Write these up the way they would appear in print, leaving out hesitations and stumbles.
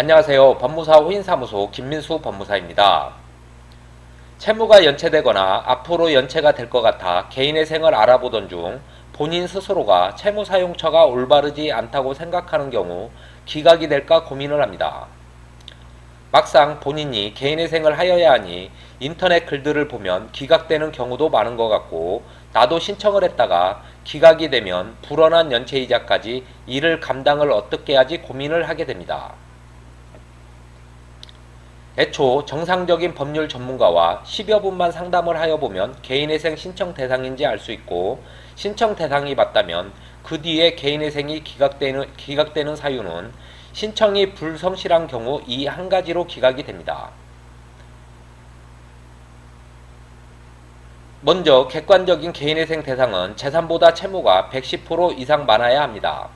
안녕하세요. 법무사 호인사무소 김민수 법무사입니다. 채무가 연체되거나 앞으로 연체가 될 것 같아 개인회생을 알아보던 중 본인 스스로가 채무 사용처가 올바르지 않다고 생각하는 경우 기각이 될까 고민을 합니다. 막상 본인이 개인회생을 하여야 하니 인터넷 글들을 보면 기각되는 경우도 많은 것 같고, 나도 신청을 했다가 기각이 되면 불어난 연체이자까지 이를 감당을 어떻게 하지 고민을 하게 됩니다. 애초 정상적인 법률 전문가와 10여 분만 상담을 하여 보면 개인회생 신청 대상인지 알 수 있고, 신청 대상이 맞다면 그 뒤에 개인회생이 기각되는 사유는 신청이 불성실한 경우 이 한 가지로 기각이 됩니다. 먼저 객관적인 개인회생 대상은 재산보다 채무가 110% 이상 많아야 합니다.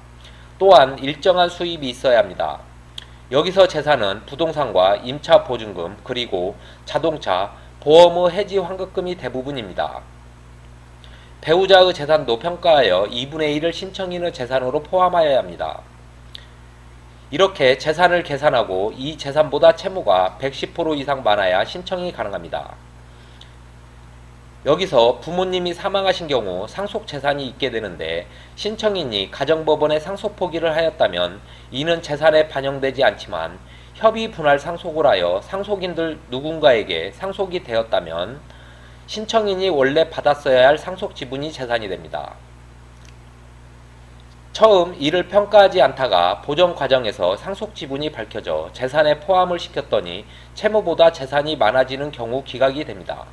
또한 일정한 수입이 있어야 합니다. 여기서 재산은 부동산과 임차 보증금, 그리고 자동차, 보험의 해지 환급금이 대부분입니다. 배우자의 재산도 평가하여 2분의 1을 신청인의 재산으로 포함하여야 합니다. 이렇게 재산을 계산하고 이 재산보다 채무가 110% 이상 많아야 신청이 가능합니다. 여기서 부모님이 사망하신 경우 상속 재산이 있게 되는데, 신청인이 가정법원에 상속 포기를 하였다면 이는 재산에 반영되지 않지만 협의 분할 상속을 하여 상속인들 누군가에게 상속이 되었다면 신청인이 원래 받았어야 할 상속 지분이 재산이 됩니다. 처음 이를 평가하지 않다가 보정 과정에서 상속 지분이 밝혀져 재산에 포함을 시켰더니 채무보다 재산이 많아지는 경우 기각이 됩니다.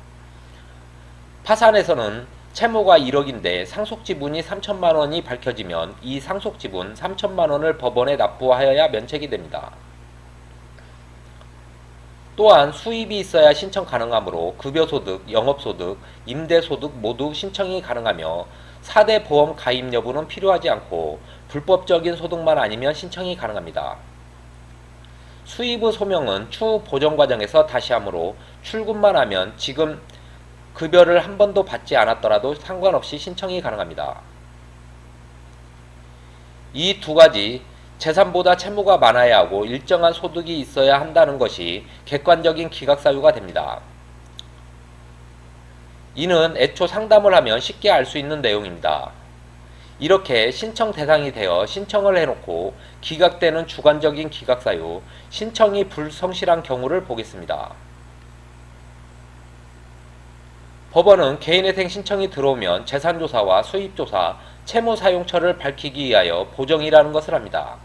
파산에서는 채무가 1억인데 상속 지분이 3천만 원이 밝혀지면 이 상속 지분 3천만 원을 법원에 납부하여야 면책이 됩니다. 또한 수입이 있어야 신청 가능하므로 급여소득, 영업소득, 임대소득 모두 신청이 가능하며 4대 보험 가입 여부는 필요하지 않고 불법적인 소득만 아니면 신청이 가능합니다. 수입의 소명은 추후 보정 과정에서 다시 하므로 출금만 하면 지금 급여를 한 번도 받지 않았더라도 상관없이 신청이 가능합니다. 이 두 가지, 재산보다 채무가 많아야 하고 일정한 소득이 있어야 한다는 것이 객관적인 기각 사유가 됩니다. 이는 애초 상담을 하면 쉽게 알 수 있는 내용입니다. 이렇게 신청 대상이 되어 신청을 해놓고 기각되는 주관적인 기각 사유, 신청이 불성실한 경우를 보겠습니다. 법원은 개인회생 신청이 들어오면 재산조사와 수입조사, 채무사용처를 밝히기 위하여 보정이라는 것을 합니다.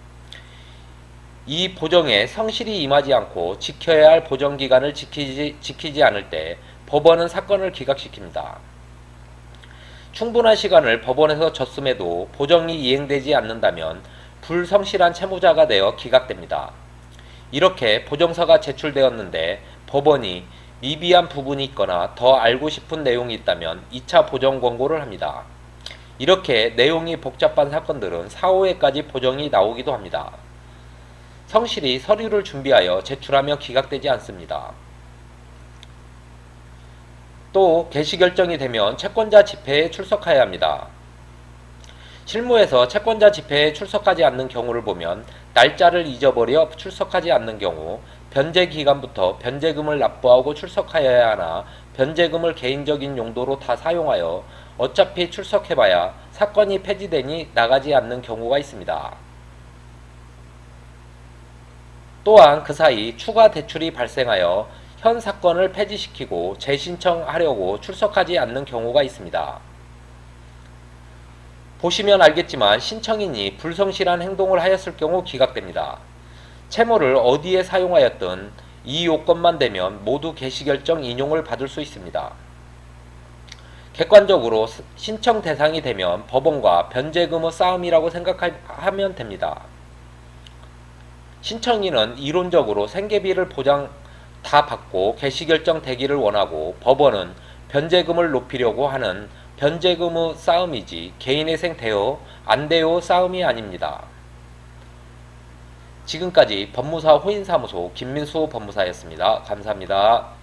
이 보정에 성실히 임하지 않고 지켜야 할 보정기간을 지키지 않을 때 법원은 사건을 기각시킵니다. 충분한 시간을 법원에서 졌음에도 보정이 이행되지 않는다면 불성실한 채무자가 되어 기각됩니다. 이렇게 보정서가 제출되었는데 법원이 미비한 부분이 있거나 더 알고 싶은 내용이 있다면 2차 보정 권고를 합니다. 이렇게 내용이 복잡한 사건들은 4, 5회까지 보정이 나오기도 합니다. 성실히 서류를 준비하여 제출하면 기각되지 않습니다. 또 개시 결정이 되면 채권자 집회에 출석해야 합니다. 실무에서 채권자 집회에 출석하지 않는 경우를 보면 날짜를 잊어버려 출석하지 않는 경우 변제 기간부터 변제금을 납부하고 출석하여야 하나 변제금을 개인적인 용도로 다 사용하여 어차피 출석해봐야 사건이 폐지되니 나가지 않는 경우가 있습니다. 또한 그 사이 추가 대출이 발생하여 현 사건을 폐지시키고 재신청하려고 출석하지 않는 경우가 있습니다. 보시면 알겠지만 신청인이 불성실한 행동을 하였을 경우 기각됩니다. 채무를 어디에 사용하였든 이 요건만 되면 모두 개시결정 인용을 받을 수 있습니다. 객관적으로 신청 대상이 되면 법원과 변제금의 싸움이라고 생각하면 됩니다. 신청인은 이론적으로 생계비를 보장 다 받고 개시결정 되기를 원하고, 법원은 변제금을 높이려고 하는 변제금의 싸움이지 개인회생 돼요 안 돼요 싸움이 아닙니다. 지금까지 법무사 호인사무소 김민수 법무사였습니다. 감사합니다.